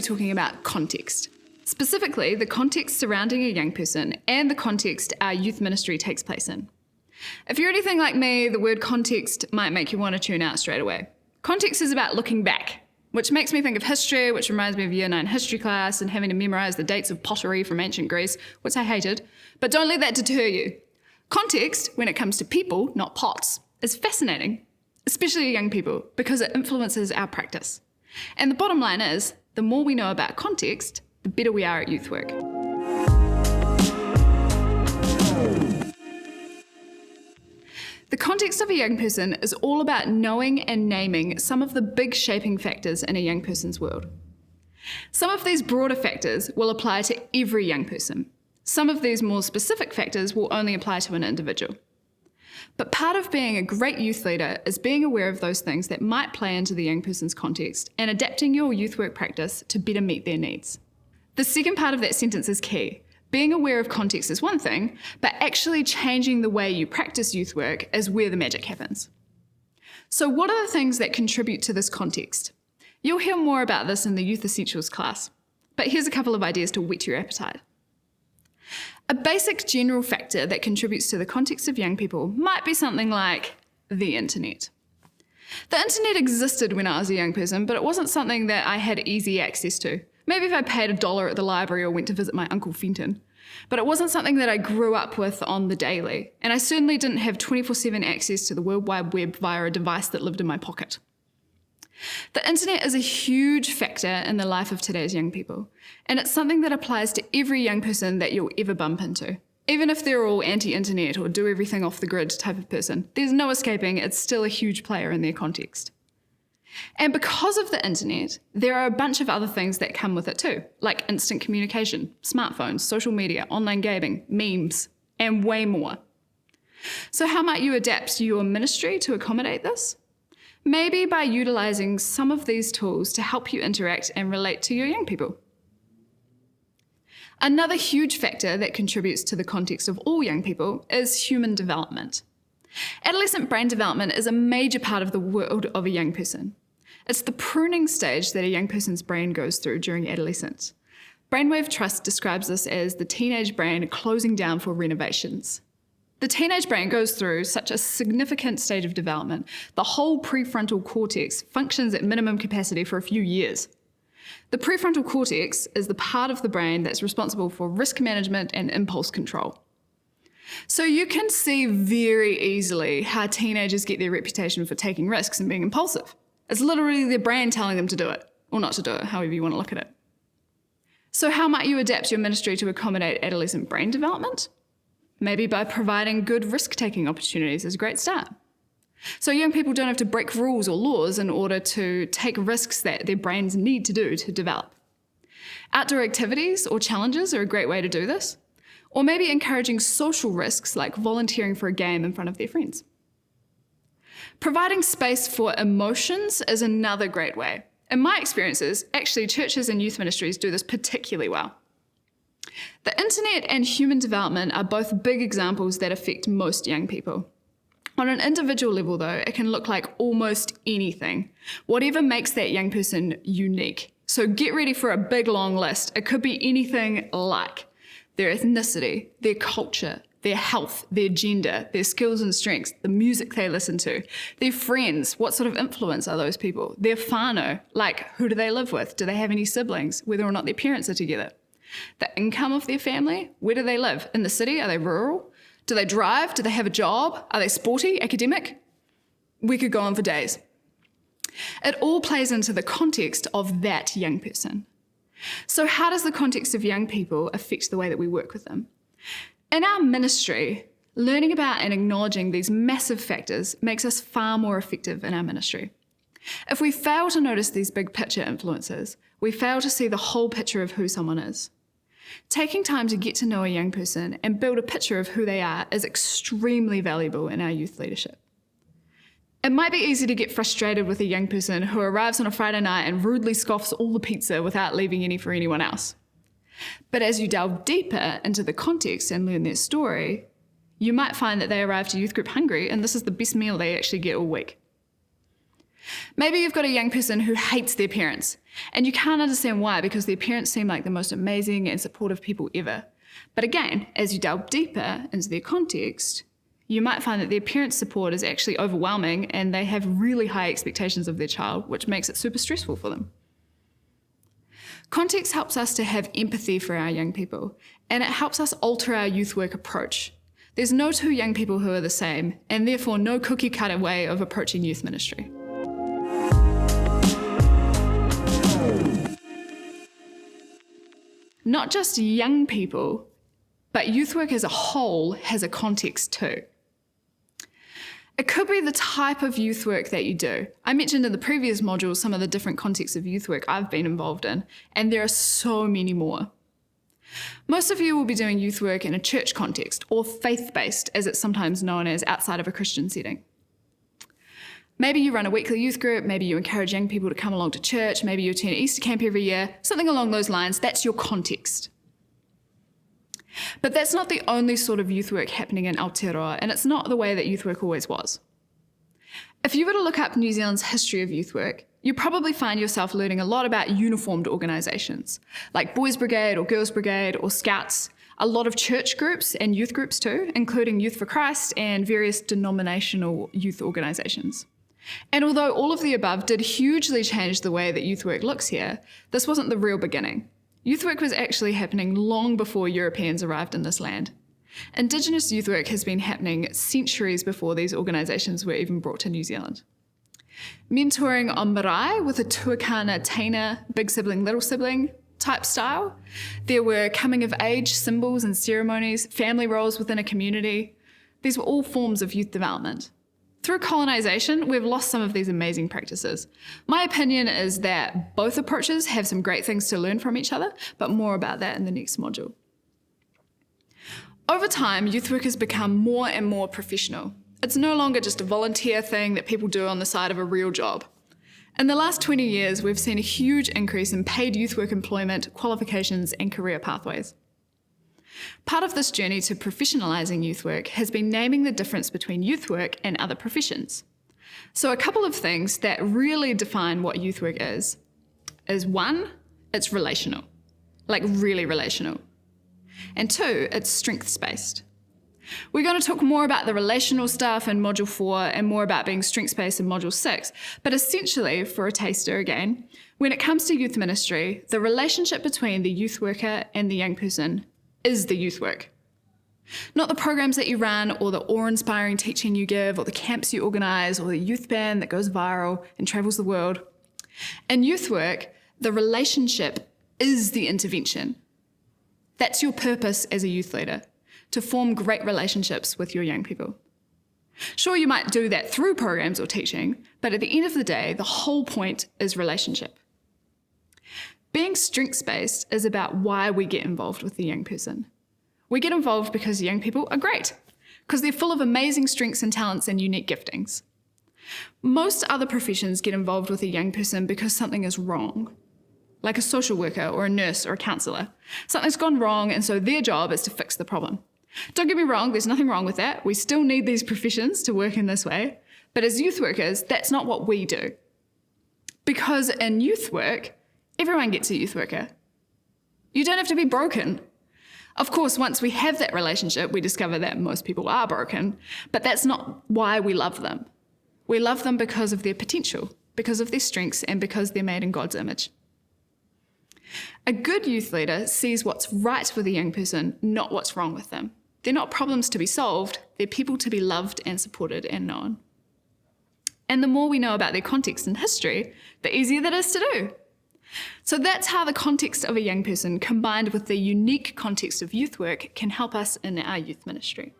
be talking about context. Specifically, the context surrounding a young person and the context our youth ministry takes place in. If you're anything like me, the word context might make you want to tune out straight away. Context is about looking back, which makes me think of history, which reminds me of Year 9 history class and having to memorise the dates of pottery from ancient Greece, which I hated. But don't let that deter you. Context, when it comes to people, not pots, is fascinating, especially young people, because it influences our practice. And the bottom line is, the more we know about context, the better we are at youth work. The context of a young person is all about knowing and naming some of the big shaping factors in a young person's world. Some of these broader factors will apply to every young person. Some of these more specific factors will only apply to an individual. But part of being a great youth leader is being aware of those things that might play into the young person's context and adapting your youth work practice to better meet their needs. The second part of that sentence is key. Being aware of context is one thing, but actually changing the way you practice youth work is where the magic happens. So what are the things that contribute to this context? You'll hear more about this in the Youth Essentials class, but here's a couple of ideas to whet your appetite. A basic general factor that contributes to the context of young people might be something like the internet. The internet existed when I was a young person, but it wasn't something that I had easy access to. Maybe if I paid $1 at the library or went to visit my Uncle Fenton. But it wasn't something that I grew up with on the daily. And I certainly didn't have 24/7 access to the World Wide Web via a device that lived in my pocket. The internet is a huge factor in the life of today's young people. And it's something that applies to every young person that you'll ever bump into. Even if they're all anti-internet or do everything off the grid type of person, there's no escaping it's still a huge player in their context. And because of the internet, there are a bunch of other things that come with it too, like instant communication, smartphones, social media, online gaming, memes, and way more. So how might you adapt your ministry to accommodate this? Maybe by utilising some of these tools to help you interact and relate to your young people. Another huge factor that contributes to the context of all young people is human development. Adolescent brain development is a major part of the world of a young person. It's the pruning stage that a young person's brain goes through during adolescence. Brainwave Trust describes this as the teenage brain closing down for renovations. The teenage brain goes through such a significant stage of development, the whole prefrontal cortex functions at minimum capacity for a few years. The prefrontal cortex is the part of the brain that's responsible for risk management and impulse control. So you can see very easily how teenagers get their reputation for taking risks and being impulsive. It's literally their brain telling them to do it, or not to do it, however you want to look at it. So how might you adapt your ministry to accommodate adolescent brain development? Maybe by providing good risk-taking opportunities is a great start. So young people don't have to break rules or laws in order to take risks that their brains need to do to develop. Outdoor activities or challenges are a great way to do this. Or maybe encouraging social risks like volunteering for a game in front of their friends. Providing space for emotions is another great way. In my experiences, actually churches and youth ministries do this particularly well. The internet and human development are both big examples that affect most young people. On an individual level though, it can look like almost anything, whatever makes that young person unique. So get ready for a big long list. It could be anything like their ethnicity, their culture, their health, their gender, their skills and strengths, the music they listen to, their friends, what sort of influence are those people, their whānau, like who do they live with, do they have any siblings, whether or not their parents are together, the income of their family, where do they live, in the city, are they rural, do they drive, do they have a job, are they sporty, academic? We could go on for days. It all plays into the context of that young person. So how does the context of young people affect the way that we work with them? In our ministry, learning about and acknowledging these massive factors makes us far more effective in our ministry. If we fail to notice these big picture influences, we fail to see the whole picture of who someone is. Taking time to get to know a young person and build a picture of who they are is extremely valuable in our youth leadership. It might be easy to get frustrated with a young person who arrives on a Friday night and rudely scoffs all the pizza without leaving any for anyone else. But as you delve deeper into the context and learn their story, you might find that they arrive to youth group hungry and this is the best meal they actually get all week. Maybe you've got a young person who hates their parents, and you can't understand why because their parents seem like the most amazing and supportive people ever. But again, as you delve deeper into their context, you might find that their parents' support is actually overwhelming and they have really high expectations of their child, which makes it super stressful for them. Context helps us to have empathy for our young people, and it helps us alter our youth work approach. There's no two young people who are the same, and therefore no cookie-cutter way of approaching youth ministry. Not just young people, but youth work as a whole has a context too. It could be the type of youth work that you do. I mentioned in the previous module some of the different contexts of youth work I've been involved in, and there are so many more. Most of you will be doing youth work in a church context, or faith-based, as it's sometimes known as outside of a Christian setting. Maybe you run a weekly youth group, maybe you encourage young people to come along to church, maybe you attend Easter camp every year, something along those lines. That's your context. But that's not the only sort of youth work happening in Aotearoa, and it's not the way that youth work always was. If you were to look up New Zealand's history of youth work, you probably find yourself learning a lot about uniformed organisations, like Boys Brigade or Girls Brigade or Scouts, a lot of church groups and youth groups too, including Youth for Christ and various denominational youth organisations. And although all of the above did hugely change the way that youth work looks here, this wasn't the real beginning. Youth work was actually happening long before Europeans arrived in this land. Indigenous youth work has been happening centuries before these organisations were even brought to New Zealand. Mentoring on marae with a tuakana taina, big sibling, little sibling type style. There were coming of age symbols and ceremonies, family roles within a community. These were all forms of youth development. Through colonisation, we've lost some of these amazing practices. My opinion is that both approaches have some great things to learn from each other, but more about that in the next module. Over time, youth work has become more and more professional. It's no longer just a volunteer thing that people do on the side of a real job. In the last 20 years, we've seen a huge increase in paid youth work employment, qualifications, and career pathways. Part of this journey to professionalising youth work has been naming the difference between youth work and other professions. So a couple of things that really define what youth work is one, it's relational, like really relational. And two, it's strengths-based. We're going to talk more about the relational stuff in Module 4 and more about being strengths-based in Module 6. But essentially, for a taster again, when it comes to youth ministry, the relationship between the youth worker and the young person is the youth work. Not the programs that you run or the awe-inspiring teaching you give or the camps you organise or the youth band that goes viral and travels the world. In youth work, the relationship is the intervention. That's your purpose as a youth leader, to form great relationships with your young people. Sure, you might do that through programs or teaching, but at the end of the day, the whole point is relationship. Being strengths-based is about why we get involved with the young person. We get involved because young people are great, because they're full of amazing strengths and talents and unique giftings. Most other professions get involved with a young person because something is wrong, like a social worker or a nurse or a counsellor. Something's gone wrong, and so their job is to fix the problem. Don't get me wrong, there's nothing wrong with that. We still need these professions to work in this way. But as youth workers, that's not what we do. Because in youth work, everyone gets a youth worker. You don't have to be broken. Of course, once we have that relationship, we discover that most people are broken, but that's not why we love them. We love them because of their potential, because of their strengths, and because they're made in God's image. A good youth leader sees what's right with a young person, not what's wrong with them. They're not problems to be solved, they're people to be loved and supported and known. And the more we know about their context and history, the easier that is to do. So that's how the context of a young person combined with the unique context of youth work can help us in our youth ministry.